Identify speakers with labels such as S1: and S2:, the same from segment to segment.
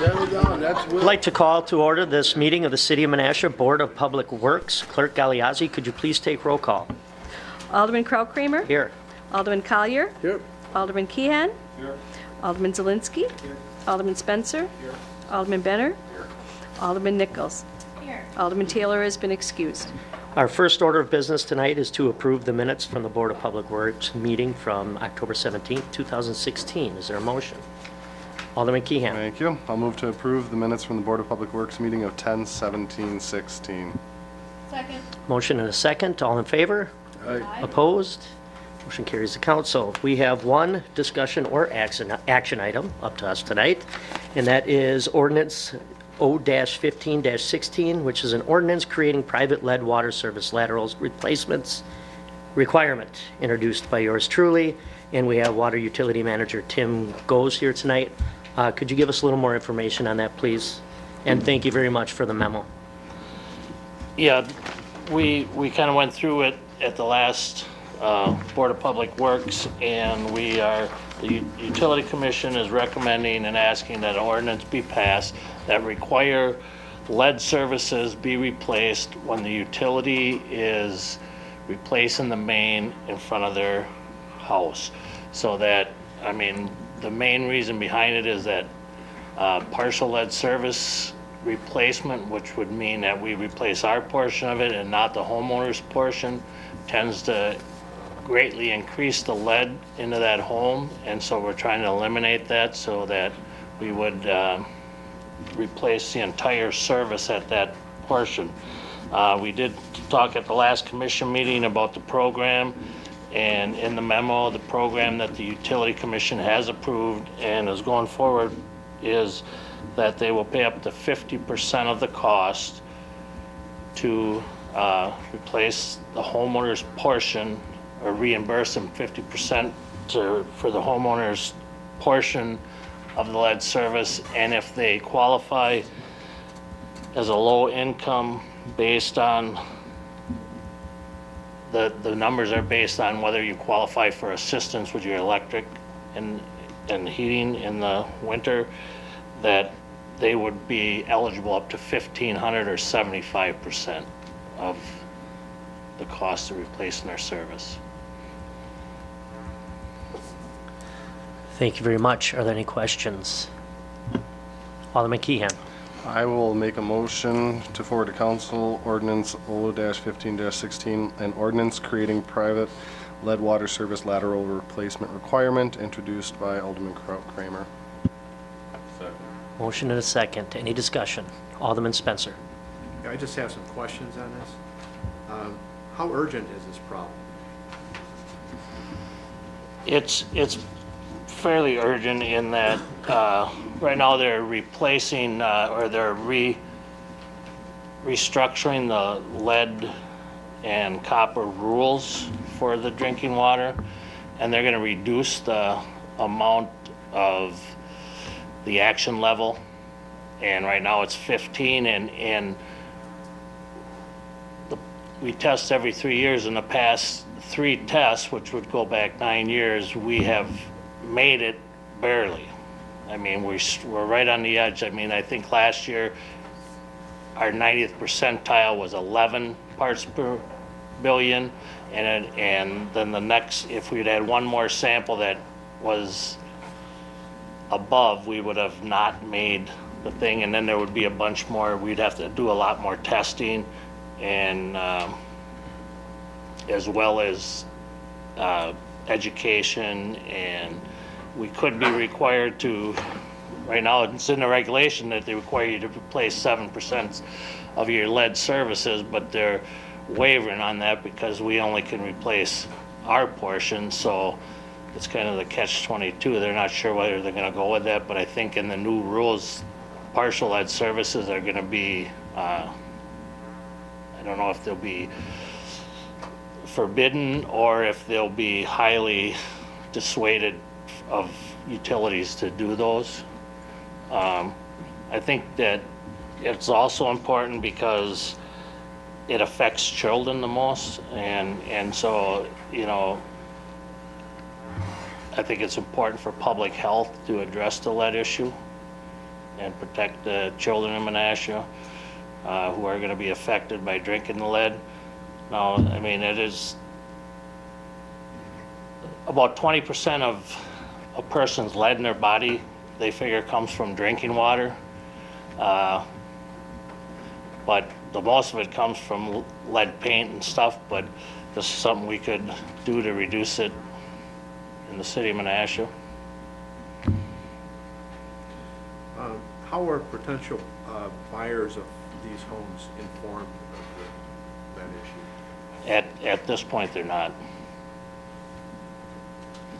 S1: Settle down, that's
S2: I'd
S1: Will.
S2: like to call to order this meeting of the City of Menasha Board of Public Works. Clerk Galeazzi, could you please take roll call?
S3: Alderman Kraut-Kramer.
S2: Here.
S3: Alderman Collier.
S1: Here.
S3: Alderman Keehan.
S1: Here.
S3: Alderman Zielinski.
S1: Here.
S3: Alderman Spencer.
S1: Here.
S3: Alderman Benner.
S1: Here.
S3: Alderman Nichols.
S4: Here.
S3: Alderman Taylor has been excused.
S2: Our first order of business tonight is to approve the minutes from the Board of Public Works meeting from October 17th, 2016. Is there a motion? Alderman Keehan.
S5: Thank you. I'll move to approve the minutes from the Board of Public Works meeting of 10/17/16.
S4: Second.
S2: Motion and a second. All in favor?
S1: Aye.
S2: Opposed? Motion carries the council. We have one discussion or action item up to us tonight, and that is ordinance O-15-16, which is an ordinance creating private lead water service laterals replacements requirement, introduced by yours truly. And we have Water Utility Manager Tim Goes here tonight. Could you give us a little more information on that, please? And thank you very much for the memo.
S6: Yeah, we kind of went through it at the last Board of Public Works, and the Utility Commission is recommending and asking that an ordinance be passed that require lead services be replaced when the utility is replacing the main in front of their house. So that, I mean, the main reason behind it is that partial lead service replacement, which would mean that we replace our portion of it and not the homeowner's portion, tends to greatly increase the lead into that home. And so we're trying to eliminate that so that we would replace the entire service at that portion. We did talk at the last commission meeting about the program, and in the memo, the program that the Utility Commission has approved and is going forward is that they will pay up to 50% of the cost to replace the homeowner's portion, or reimburse them 50% for the homeowner's portion of the lead service. And if they qualify as a low income, based on the numbers are based on whether you qualify for assistance with your electric and heating in the winter, that they would be eligible up to $1,500 or 75% of the cost of replacing their service.
S2: Thank you very much. Are there any questions? Alderman Keehan.
S5: I will make a motion to forward to council ordinance O-15-16, an ordinance creating private lead water service lateral replacement requirement, introduced by Alderman Kraut-Kramer.
S2: Motion and a second. Any discussion? Alderman Spencer.
S7: Yeah, I just have some questions on this. How urgent is this problem?
S6: It's fairly urgent in that right now they're replacing or they're restructuring the lead and copper rules for the drinking water, and they're going to reduce the amount of the action level, and right now it's 15, and we test every 3 years. In the past 3 tests, which would go back 9 years, we have made it barely. I mean, we're right on the edge. I mean, I think last year our 90th percentile was 11 parts per billion, and then the next, if we'd had one more sample that was above, we would have not made the thing, and then there would be a bunch more. We'd have to do a lot more testing, and as well as education, and we could be required to, right now it's in the regulation that they require you to replace 7% of your lead services, but they're wavering on that because we only can replace our portion. So it's kind of the catch-22. They're not sure whether they're going to go with that, but I think in the new rules, partial lead services are going to be, I don't know if they'll be forbidden or if they'll be highly dissuaded of utilities to do those. I think that it's also important because it affects children the most, and so, you know, I think it's important for public health to address the lead issue. and protect the children in Menasha who are going to be affected by drinking the lead. Now, I mean, it is about 20% of a person's lead in their body, they figure comes from drinking water. But the most of it comes from lead paint and stuff, but this is something we could do to reduce it in the city of Menasha.
S7: How are potential buyers of these homes informed of that issue?
S6: At this point, they're not.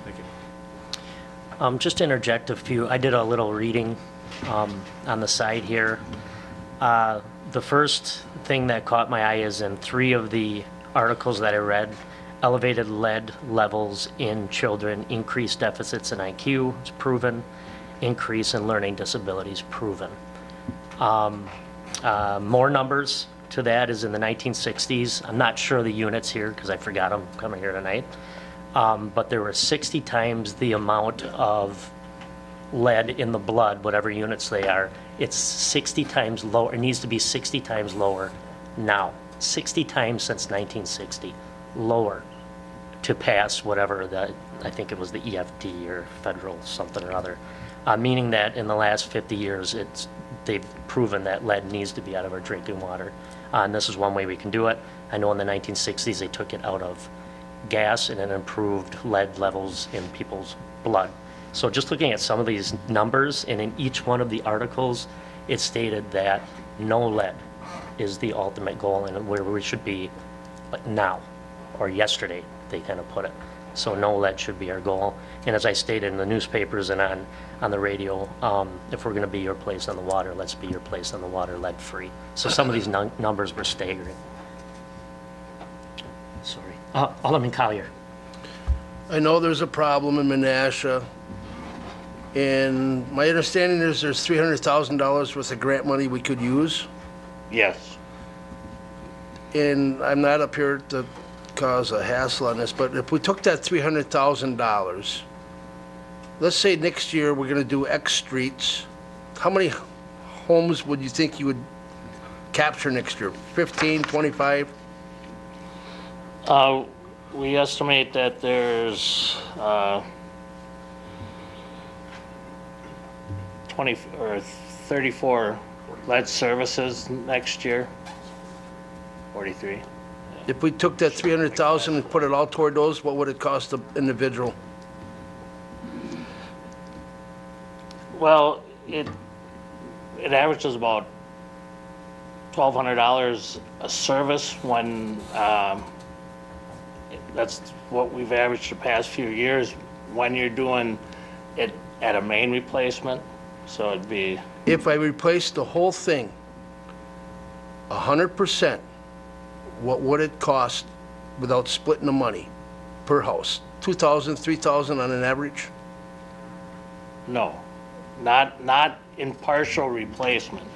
S7: Thank you.
S2: Just to interject a few, I did a little reading on the side here. The first thing that caught my eye is in 3 of the articles that I read, elevated lead levels in children, increased deficits in IQ, it's proven, increase in learning disabilities, proven. More numbers to that is in the 1960s. I'm not sure the units here because I forgot them coming here tonight. But there were 60 times the amount of lead in the blood, whatever units they are. It's 60 times lower. It needs to be 60 times lower now. 60 times since 1960, lower to pass whatever I think it was the EFD or federal something or other. Meaning that in the last 50 years, they've proven that lead needs to be out of our drinking water. And this is one way we can do it. I know in the 1960s, they took it out of gas and it improved lead levels in people's blood. So just looking at some of these numbers, and in each one of the articles, it stated that no lead is the ultimate goal and where we should be now, or yesterday, they kind of put it. So no lead should be our goal. And as I stated in the newspapers and on the radio, if we're going to be your place on the water, let's be your place on the water lead free. So some of these numbers were staggering. Sorry. Alderman Collier.
S1: I know there's a problem in Menasha, and my understanding is there's $300,000 worth of grant money we could use.
S6: Yes.
S1: And I'm not up here to cause a hassle on this, but if we took that $300,000, let's say next year we're going to do X streets, how many homes would you think you would capture next year? 15, 25?
S6: We estimate that there's 20 or 34 lead services next year. 43.
S1: If we took that 300,000 and put it all toward those, what would it cost the individual?
S6: Well, it averages about $1,200 a service when that's what we've averaged the past few years when you're doing it at a main replacement. So it'd be,
S1: If I replace the whole thing, 100%, what would it cost without splitting the money per house? 2,000, 3,000 on an average?
S6: no, not in partial replacement.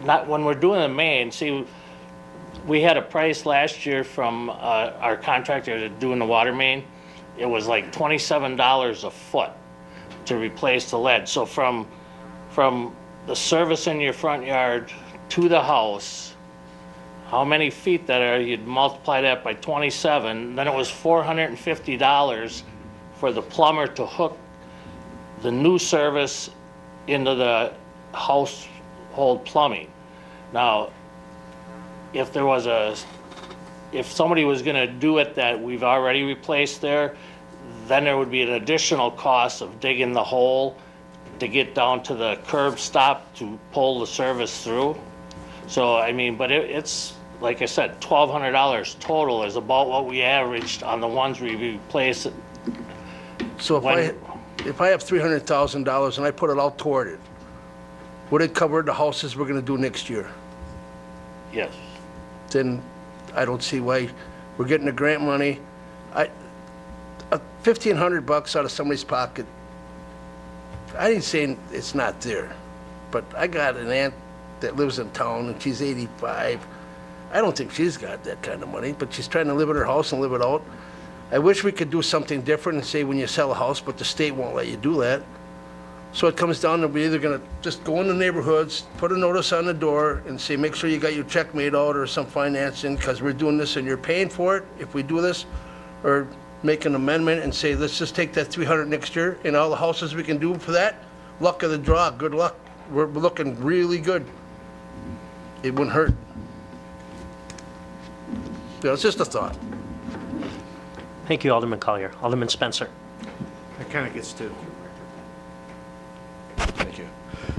S6: Not when we're doing the main. See, we had a price last year from our contractor doing the water main. It was like $27 a foot to replace the lead. So from the service in your front yard to the house, how many feet that are, you'd multiply that by 27, then it was $450 for the plumber to hook the new service into the household plumbing. Now, if somebody was gonna do it that we've already replaced there, then there would be an additional cost of digging the hole to get down to the curb stop to pull the service through. So, I mean, but it's, like I said, $1,200 total is about what we averaged on the ones we replaced.
S1: So if I have $300,000 and I put it all toward it, would it cover the houses we're gonna do next year?
S6: Yes.
S1: Then I don't see why we're getting the grant money. $1,500 out of somebody's pocket. I ain't saying it's not there, but I got an aunt that lives in town and she's 85. I don't think she's got that kind of money, but she's trying to live in her house and live it out. I wish we could do something different and say when you sell a house, but the state won't let you do that. So it comes down to, we're either gonna just go in the neighborhoods, put a notice on the door and say, make sure you got your check made out or some financing, because we're doing this and you're paying for it if we do this, or make an amendment and say, let's just take that 300 next year, and all the houses we can do for that, luck of the draw, good luck. We're looking really good. It wouldn't hurt. Yeah, it's just a thought.
S2: Thank you, Alderman Collier. Alderman Spencer.
S7: That kind of gets to,
S1: Thank you.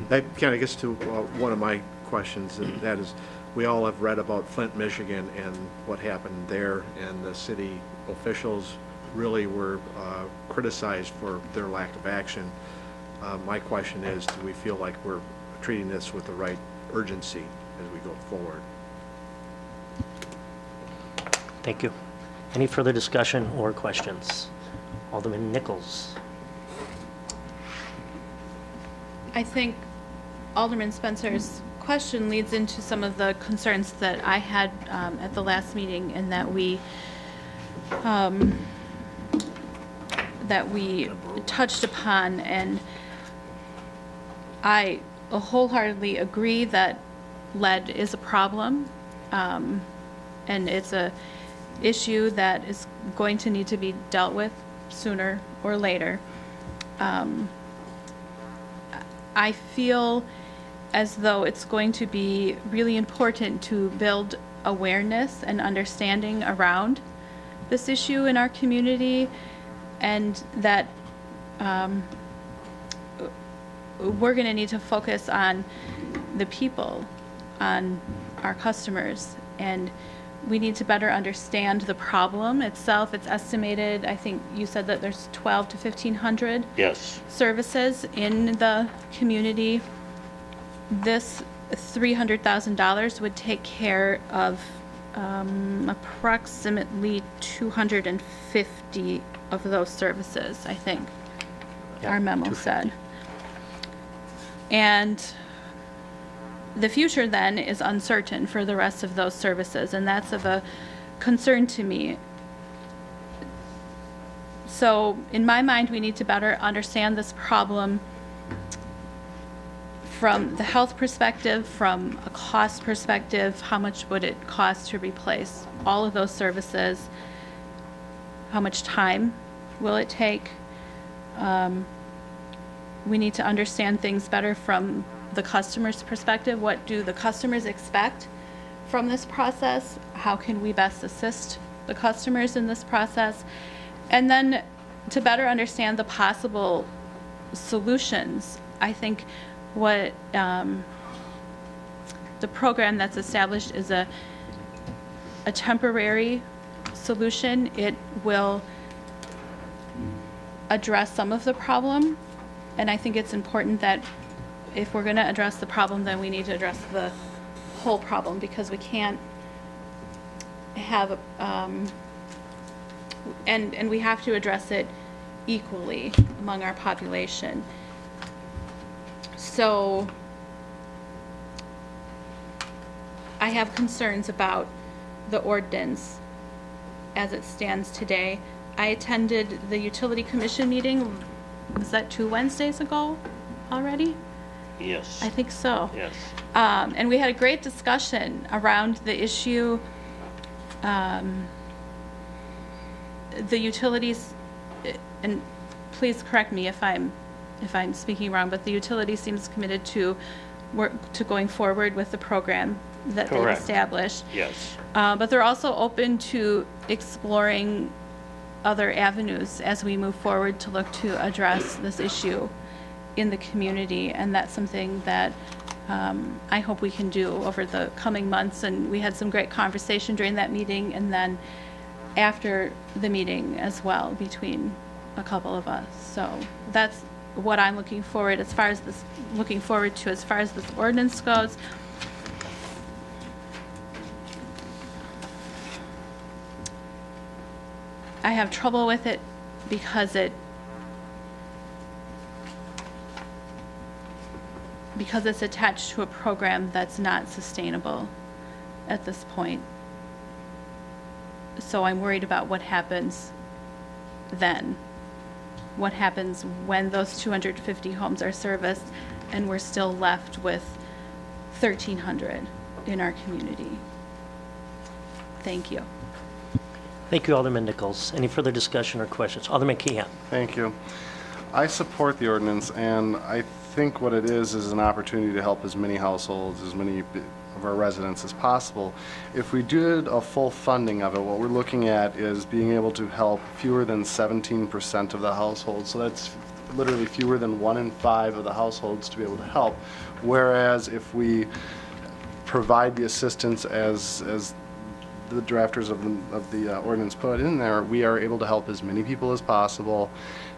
S7: that kind of gets to one of my questions, and that is, we all have read about Flint, Michigan, and what happened there, and the city officials really were criticized for their lack of action. My question is, do we feel like we're treating this with the right urgency as we go forward?
S2: Thank you. Any further discussion or questions? Alderman Nichols.
S4: I think Alderman Spencer's question leads into some of the concerns that I had at the last meeting, and that we touched upon, and I wholeheartedly agree that lead is a problem, and it's a issue that is going to need to be dealt with sooner or later. I feel as though it's going to be really important to build awareness and understanding around this issue in our community, and that we're going to need to focus on the people, on our customers, and we need to better understand the problem itself. It's estimated, I think you said that there's 12 to 1,500
S6: Yes.
S4: services in the community. This $300,000 would take care of approximately 250 of those services, I think,
S2: Yeah,
S4: our memo
S2: 250.
S4: said. And the future then is uncertain for the rest of those services, and that's of a concern to me. So in my mind, we need to better understand this problem from the health perspective, from a cost perspective. How much would it cost to replace all of those services? How much time will it take? We need to understand things better from the customer's perspective. What do the customers expect from this process? How can we best assist the customers in this process? And then to better understand the possible solutions. I think what the program that's established is a temporary solution. It will address some of the problem, and I think it's important that if we're going to address the problem, then we need to address the whole problem, because we can't have and we have to address it equally among our population. So I have concerns about the ordinance as it stands today. I attended the Utility Commission meeting, was that 2 Wednesdays ago already?
S6: Yes.
S4: I think so.
S6: Yes.
S4: And we had a great discussion around the issue. The utilities, and please correct me if I'm speaking wrong, but the utility seems committed to going forward with the program that they've
S6: Correct.
S4: established.
S6: Yes.
S4: But they're also open to exploring other avenues as we move forward to look to address this issue in the community, and that's something that I hope we can do over the coming months. And we had some great conversation during that meeting, and then after the meeting as well, between a couple of us. So that's what I'm looking forward to as far as this ordinance goes. I have trouble with it because it's attached to a program that's not sustainable at this point. So I'm worried about what happens then. what happens when those 250 homes are serviced and we're still left with 1,300 in our community. Thank you.
S2: Thank you, Alderman Nichols. Any further discussion or questions? Alderman Keehan.
S5: Thank you. I support the ordinance, and I think what it is an opportunity to help as many households, as many of our residents as possible. If we did a full funding of it, what we're looking at is being able to help fewer than 17% of the households. So that's literally fewer than 1 in 5 of the households to be able to help. Whereas if we provide the assistance as the drafters of the ordinance put in there, we are able to help as many people as possible.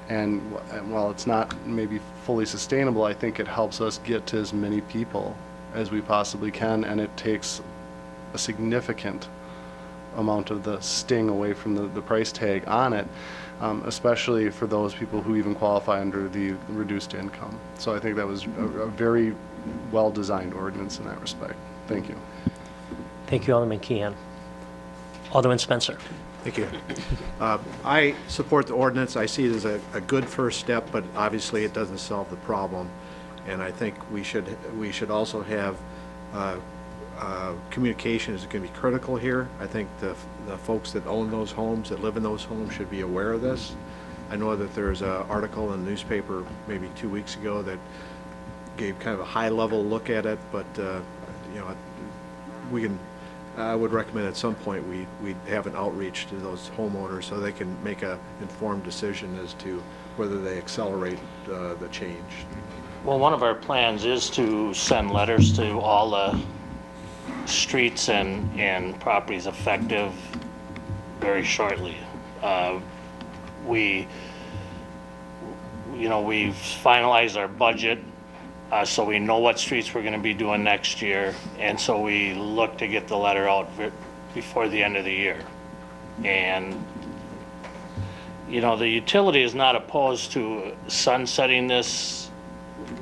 S5: And while it's not maybe fully sustainable, I think it helps us get to as many people as we possibly can, and it takes a significant amount of the sting away from the price tag on it, especially for those people who even qualify under the reduced income. So I think that was a very well-designed ordinance in that respect. Thank you.
S2: Thank you, Alderman Keehan. Alderman Spencer.
S7: Thank you. I support the ordinance. I see it as a good first step, but obviously it doesn't solve the problem. And I think we should also have communication is going to be critical here. I think the folks that own those homes, that live in those homes, should be aware of this. I know that there's an article in the newspaper maybe 2 weeks ago that gave kind of a high-level look at it, but you know, we can. I would recommend at some point we have an outreach to those homeowners so they can make an informed decision as to whether they accelerate the change.
S6: Well, one of our plans is to send letters to all the streets and properties effective very shortly. We've finalized our budget, so we know what streets we're going to be doing next year, and so we look to get the letter out before the end of the year. And the utility is not opposed to sunsetting this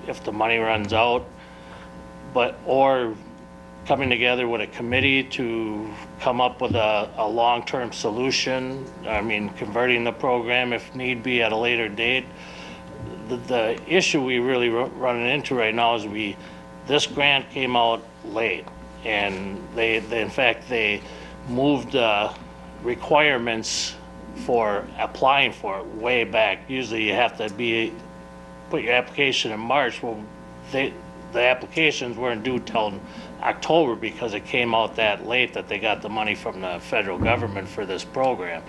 S6: if the money runs out, or coming together with a committee to come up with a long-term solution. I mean, converting the program if need be at a later date. The issue we really running into right now is this grant came out late, and they in fact moved requirements for applying for it way back. Usually you have to put your application in March. Well, the applications weren't due till October because it came out that late that they got the money from the federal government for this program.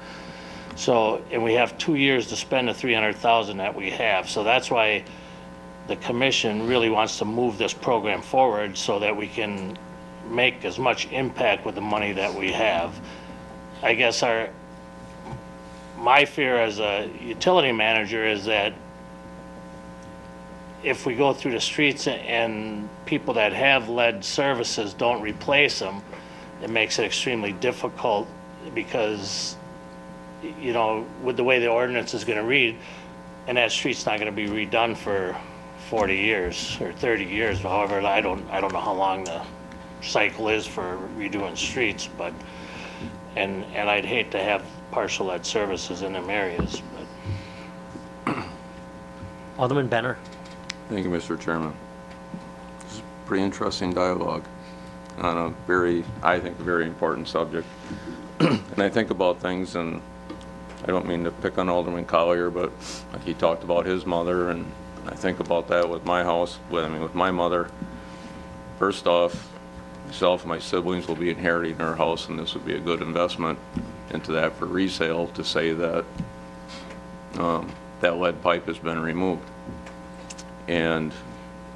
S6: So, and we have 2 years to spend the $300,000 that we have. So that's why the commission really wants to move this program forward so that we can make as much impact with the money that we have. I guess my fear as a utility manager is that if we go through the streets and people that have lead services don't replace them, it makes it extremely difficult because with the way the ordinance is going to read, and that street's not going to be redone for 40 years or 30 years. However, I don't know how long the cycle is for redoing streets, but and I'd hate to have partial lead services in them areas. But
S2: Alderman Benner.
S8: Thank you, Mr. Chairman. This is pretty interesting dialogue on a I think, very important subject. And I think about things, and I don't mean to pick on Alderman Collier, but like he talked about his mother, and I think about that with my house, with my mother. First off, myself and my siblings will be inheriting our house, and this would be a good investment into that for resale to say that that lead pipe has been removed. And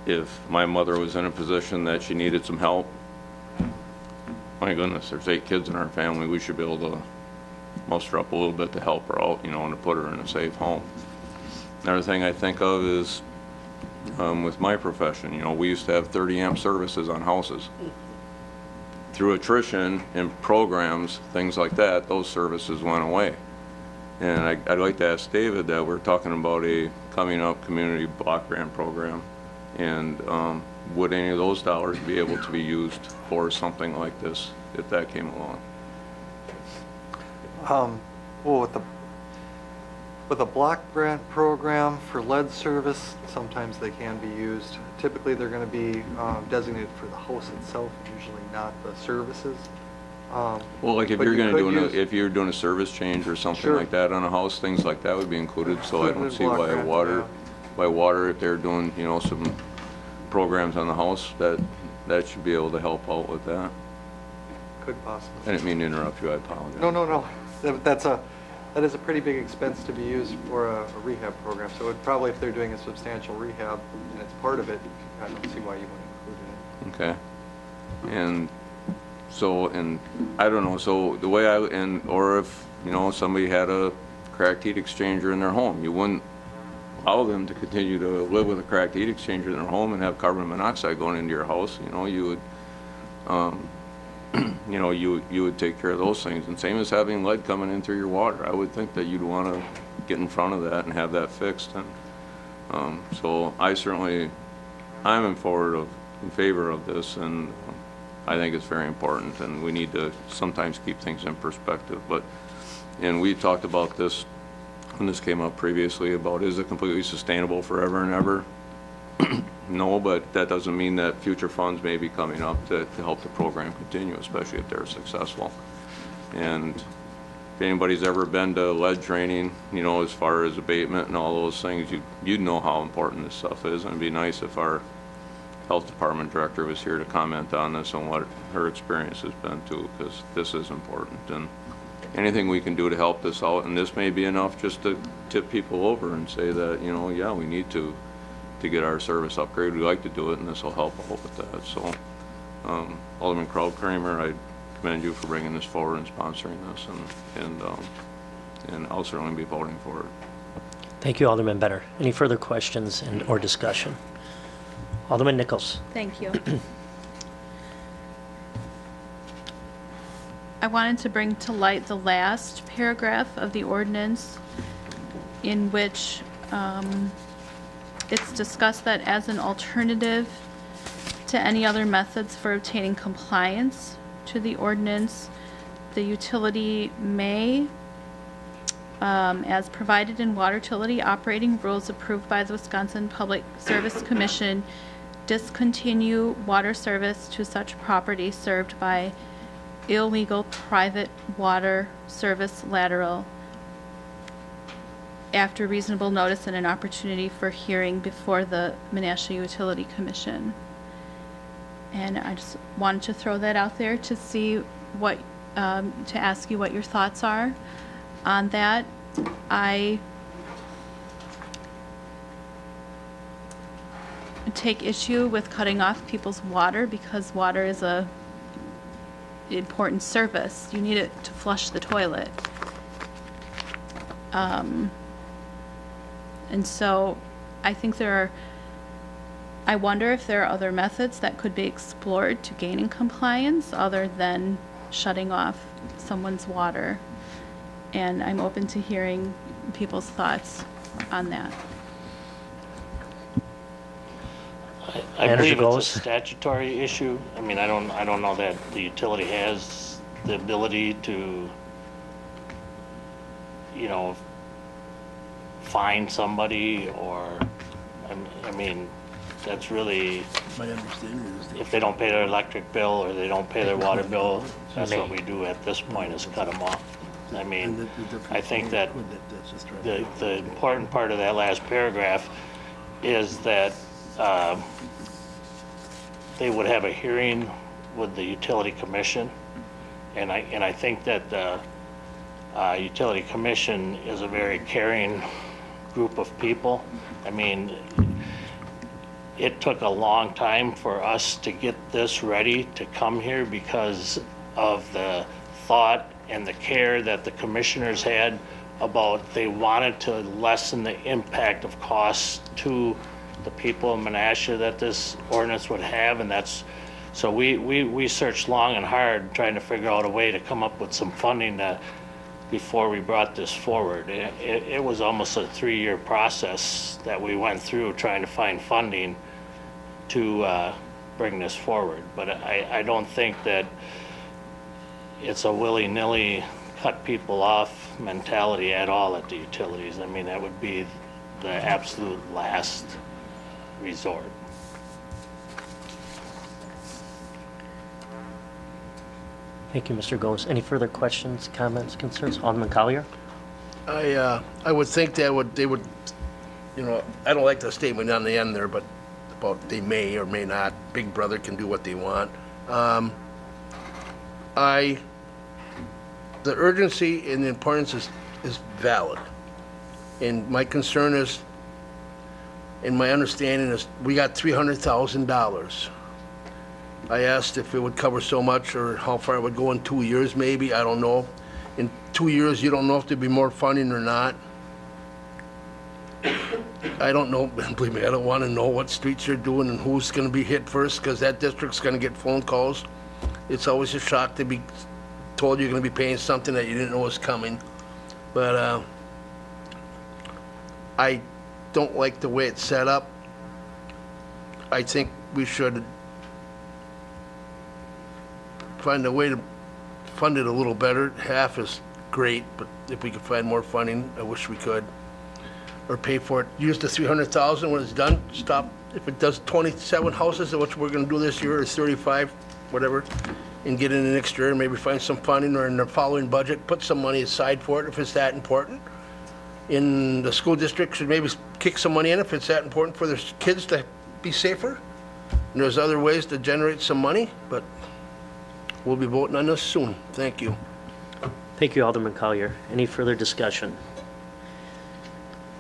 S8: if my mother was in a position that she needed some help, my goodness, there's 8 kids in our family, we should be able to muster up a little bit to help her out, and to put her in a safe home. Another thing I think of is with my profession, we used to have 30 amp services on houses. Through attrition and programs, things like that, those services went away. And I'd like to ask David that we're talking about a coming up community block grant program, and would any of those dollars be able to be used for something like this if that came along?
S9: Well, With a block grant program for lead service, sometimes they can be used. Typically, they're going to be designated for the house itself, usually not the services.
S8: Well, like if
S9: But
S8: you're
S9: you
S8: gonna
S9: could
S8: do,
S9: use-
S8: if you're doing a service change or something
S9: Sure.
S8: like that on a house, things like that would be included, so I
S9: Included
S8: don't
S9: in
S8: see
S9: block
S8: why
S9: grant,
S8: water,
S9: yeah.
S8: if they're doing, you know, some programs on the house, that should be able to help out with that.
S9: Could possibly.
S8: I didn't mean to interrupt you, I apologize.
S9: No. That is a pretty big expense to be used for a rehab program. So it would probably, if they're doing a substantial rehab and it's part of it, I don't see why you wouldn't include it.
S8: Okay. And so, and I don't know, so the way or if, you know, somebody had a cracked heat exchanger in their home, you wouldn't allow them to continue to live with a cracked heat exchanger in their home and have carbon monoxide going into your house. You know, you would, you know, you would take care of those things. And same as having lead coming in through your water. I would think that you'd want to get in front of that and have that fixed. And so I'm in favor of this, and I think it's very important, and we need to sometimes keep things in perspective. And we talked about this when this came up previously about, is it completely sustainable forever and ever? No, but that doesn't mean that future funds may be coming up to help the program continue, especially if they're successful. And if anybody's ever been to lead training, you know, as far as abatement and all those things, you'd know how important this stuff is. And it'd be nice if our health department director was here to comment on this and what her experience has been too, because this is important. And anything we can do to help this out, and this may be enough just to tip people over and say that, you know, yeah, we need to get our service upgraded. We like to do it, and this will help out with that. So, Alderman Kramer, I commend you for bringing this forward and sponsoring this, and I'll certainly be voting for it.
S2: Thank you, Alderman Benner. Any further questions or discussion? Alderman Nichols.
S4: Thank you. I wanted to bring to light the last paragraph of the ordinance in which it's discussed that as an alternative to any other methods for obtaining compliance to the ordinance, the utility may, as provided in water utility operating rules approved by the Wisconsin Public Service Commission, discontinue water service to such property served by illegal private water service lateral after reasonable notice and an opportunity for hearing before the Menasha Utility Commission. And I just wanted to throw that out there to see what, to ask you what your thoughts are on that. I take issue with cutting off people's water because water is a important service. You need it to flush the toilet. And so I think I wonder if there are other methods that could be explored to gaining compliance other than shutting off someone's water. And I'm open to hearing people's thoughts on that.
S6: I
S2: Manager
S6: believe
S2: Goes.
S6: it's a statutory issue. I mean, I don't know that the utility has the ability to, you know, fine somebody or, I mean, that's really,
S1: My understanding is
S6: if they don't pay their electric bill or they don't pay their water bill, that's what we do at this point is cut them off. I mean, I think that the important part of that last paragraph is that they would have a hearing with the utility commission, and I think that the utility commission is a very caring group of people. I mean, it took a long time for us to get this ready to come here because of the thought and the care that the commissioners had about they wanted to lessen the impact of costs to the people of Menasha that this ordinance would have, and that's, so we searched long and hard trying to figure out a way to come up with some funding that before we brought this forward. It was almost a 3-year process that we went through trying to find funding to bring this forward. But I don't think that it's a willy-nilly cut people off mentality at all at the utilities. I mean, that would be the absolute last resort.
S2: Thank you, Mr. Goes. Any further questions, comments, concerns? Alderman Collier?
S1: I would think they would, you know, I don't like the statement on the end there, but about they may or may not, Big Brother can do what they want. The urgency and the importance is valid. And my concern is, and my understanding is, we got $300,000. I asked if it would cover so much or how far it would go in 2 years maybe, I don't know. In 2 years, you don't know if there'd be more funding or not. I don't know, believe me, I don't want to know what streets you're doing and who's going to be hit first, because that district's going to get phone calls. It's always a shock to be told you're going to be paying something that you didn't know was coming. But I don't like the way it's set up. I think we should find a way to fund it a little better. Half is great, but if we could find more funding, I wish we could. Or pay for it. Use the $300,000 when it's done. Stop. If it does 27 houses, which we're going to do this year, or 35, whatever, and get in the next year and maybe find some funding, or in the following budget, put some money aside for it if it's that important. In the school district should maybe kick some money in if it's that important for their kids to be safer. And there's other ways to generate some money, but we'll be voting on this soon. Thank you.
S2: Thank you, Alderman Collier. Any further discussion?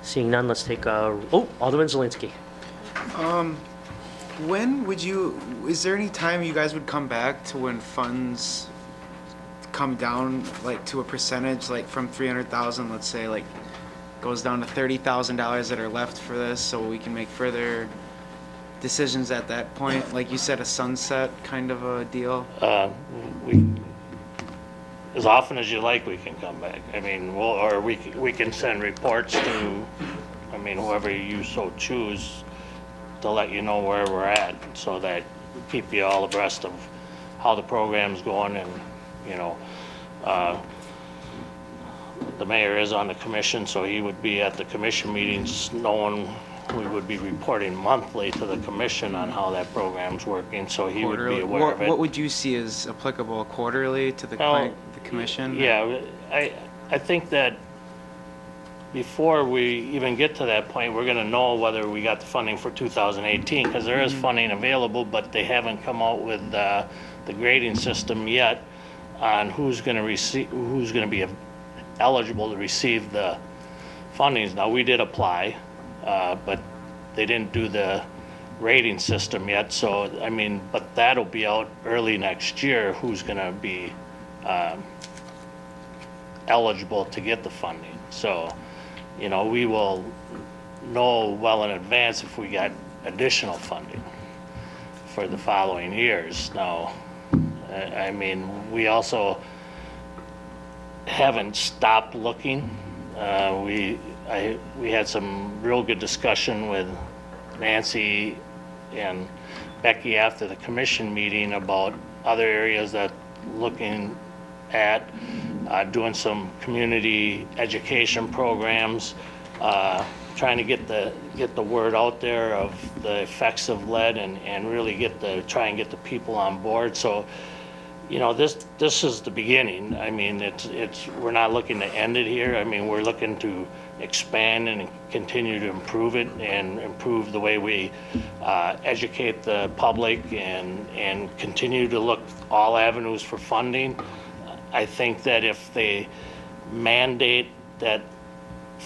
S2: Seeing none, let's take Alderman Zelinski.
S10: When would you, is there any time you guys would come back to when funds come down, like to a percentage, like from 300,000, let's say, like goes down to $30,000 that are left for this, so we can make further decisions at that point? Like you said, a sunset kind of a deal?
S6: As often as you like, we can come back. I mean, we can send reports to, I mean, whoever you so choose, to let you know where we're at, so that we keep you all abreast of how the program's going. And, you know, the mayor is on the commission, so he would be at the commission meetings, knowing we would be reporting monthly to the commission on how that program's working, so he would be aware of it.
S10: What would you see as applicable, quarterly to the commission?
S6: Yeah, I think that before we even get to that point, we're going to know whether we got the funding for 2018, because there is funding available, but they haven't come out with the grading system yet on who's going to be eligible to receive the fundings. Now, we did apply, but they didn't do the rating system yet. So, I mean, but that'll be out early next year, who's going to be eligible to get the funding. So, you know, we will know well in advance if we got additional funding for the following years. Now, I mean, we also haven't stopped looking. We had some real good discussion with Nancy and Becky after the commission meeting about other areas that looking at doing some community education programs, trying to get the word out there of the effects of lead, and really try and get the people on board. So, you know, this is the beginning. I mean, we're not looking to end it here. I mean, we're looking to expand and continue to improve it, and improve the way we educate the public, and continue to look all avenues for funding. I think that if they mandate that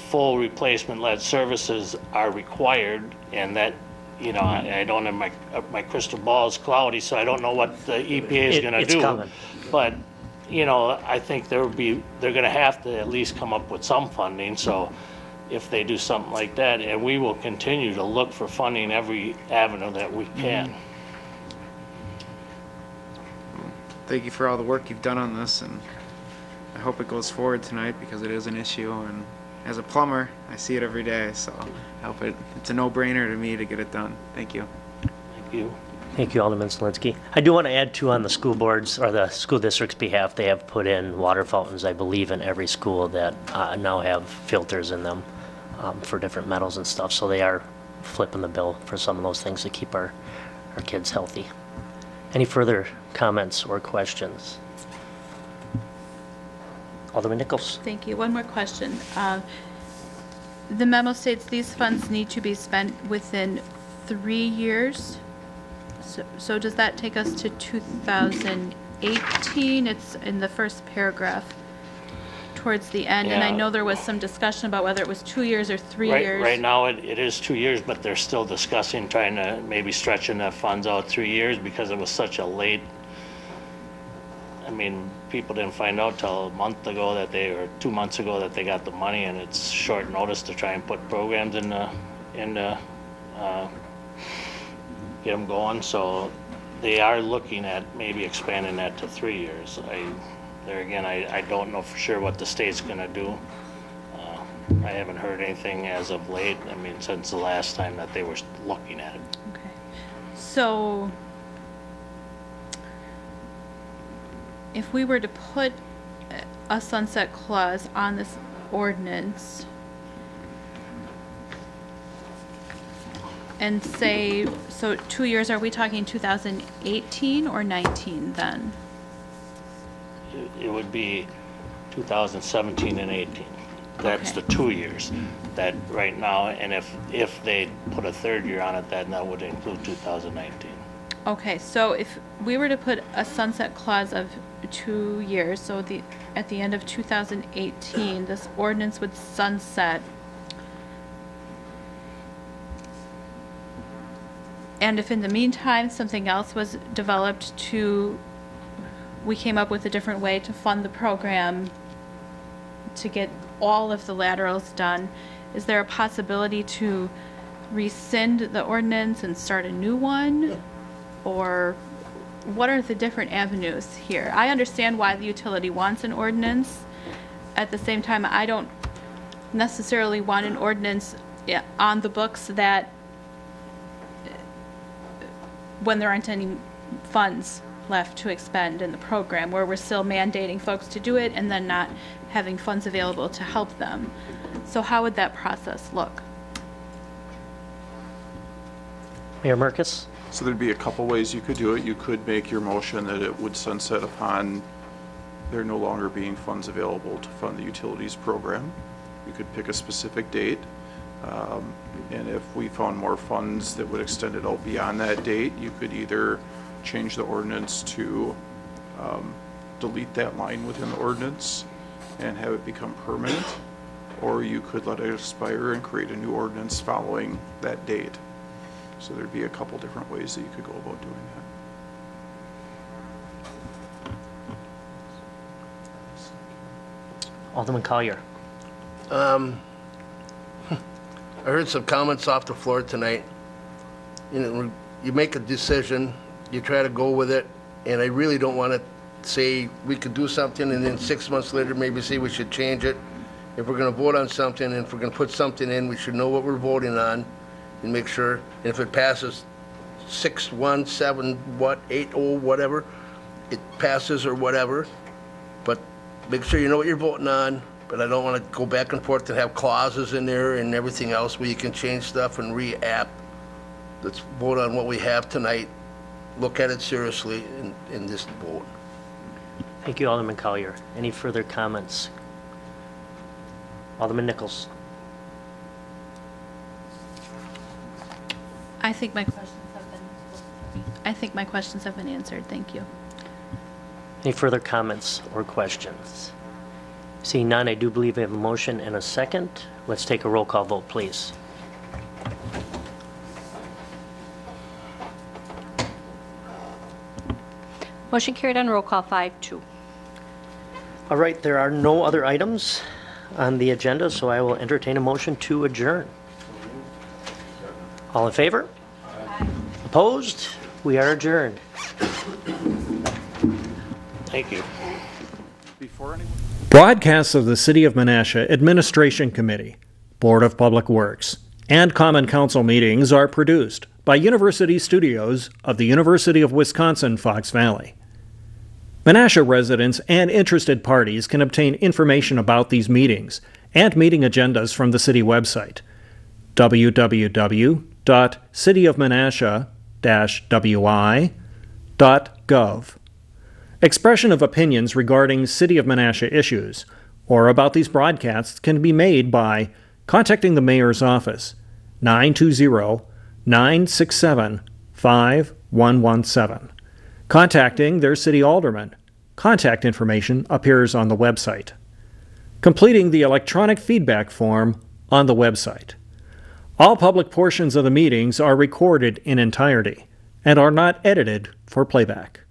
S6: full replacement lead services are required, and that, you know, I don't have my crystal ball is cloudy, so I don't know what the EPA is going to do.
S2: It's coming.
S6: But, you know, I think they're going to have to at least come up with some funding. So if they do something like that, and we will continue to look for funding every avenue that we can.
S10: Thank you for all the work you've done on this, and I hope it goes forward tonight, because it is an issue, and as a plumber, I see it every day, so I hope it's a no-brainer to me to get it done. Thank you.
S6: Thank you.
S2: Thank you, Alderman Zelinski. I do want to add too, on the school boards or the school district's behalf, they have put in water fountains, I believe, in every school that now have filters in them for different metals and stuff. So they are flipping the bill for some of those things to keep our kids healthy. Any further comments or questions? Alderman Nichols.
S4: Thank you. One more question. The memo states these funds need to be spent within 3 years. So does that take us to 2018? It's in the first paragraph towards the end. And I
S6: Yeah.
S4: know there was some discussion about whether it was 2 years or 3 years.
S6: Right now, it is 2 years, but they're still discussing trying to maybe stretching the funds out 3 years because it was such a late, I mean, people didn't find out till a month ago or 2 months ago that they got the money, and it's short notice to try and put programs in the get them going. So they are looking at maybe expanding that to 3 years. I don't know for sure what the state's gonna do. I haven't heard anything as of late, I mean, since the last time that they were looking at it.
S4: Okay. So if we were to put a sunset clause on this ordinance and say, so 2 years, are we talking 2018 or 19 then?
S6: It would be 2017 and 18. That's
S4: Okay.
S6: the 2 years that right now, and if they put a third year on it, then that would include 2019.
S4: Okay, so if we were to put a sunset clause of 2 years, so at the end of 2018, this ordinance would sunset. And if in the meantime, something else was developed we came up with a different way to fund the program to get all of the laterals done, is there a possibility to rescind the ordinance and start a new one? Or what are the different avenues here? I understand why the utility wants an ordinance. At the same time, I don't necessarily want an ordinance on the books that when there aren't any funds left to expend in the program, where we're still mandating folks to do it and then not having funds available to help them. So how would that process look?
S2: Mayor Merkes?
S11: So there'd be a couple ways you could do it. You could make your motion that it would sunset upon there no longer being funds available to fund the utilities program. You could pick a specific date. And if we found more funds that would extend it out beyond that date, you could either change the ordinance to delete that line within the ordinance and have it become permanent, or you could let it expire and create a new ordinance following that date. So there'd be a couple different ways that you could go about doing that.
S2: Alderman Collier.
S1: I heard some comments off the floor tonight. You make a decision, you try to go with it, and I really don't want to say we could do something and then 6 months later maybe say we should change it. If we're going to vote on something, and if we're going to put something in, we should know what we're voting on and make sure. And if it passes 6-1, 7, 8-0, whatever, it passes or whatever. But make sure you know what you're voting on. But I don't want to go back and forth and have clauses in there and everything else where you can change stuff and re-app. Let's vote on what we have tonight, look at it seriously, and just vote.
S2: Thank you, Alderman Collier. Any further comments? Alderman Nichols.
S4: I think my questions have been answered. Thank you.
S2: Any further comments or questions? Seeing none, I do believe we have a motion and a second. Let's take a roll call vote, please.
S3: Motion carried on roll call 5-2.
S2: All right, there are no other items on the agenda, so I will entertain a motion to adjourn. All in favor? Aye. Opposed? We are adjourned.
S6: Thank you.
S12: Broadcasts of the City of Menasha Administration Committee, Board of Public Works, and Common Council meetings are produced by University Studios of the University of Wisconsin-Fox Valley. Menasha residents and interested parties can obtain information about these meetings and meeting agendas from the city website, www.cityofmenasha-wi.gov. Expression of opinions regarding City of Menasha issues or about these broadcasts can be made by contacting the mayor's office, 920-967-5117. Contacting their city alderman. Contact information appears on the website. Completing the electronic feedback form on the website. All public portions of the meetings are recorded in entirety and are not edited for playback.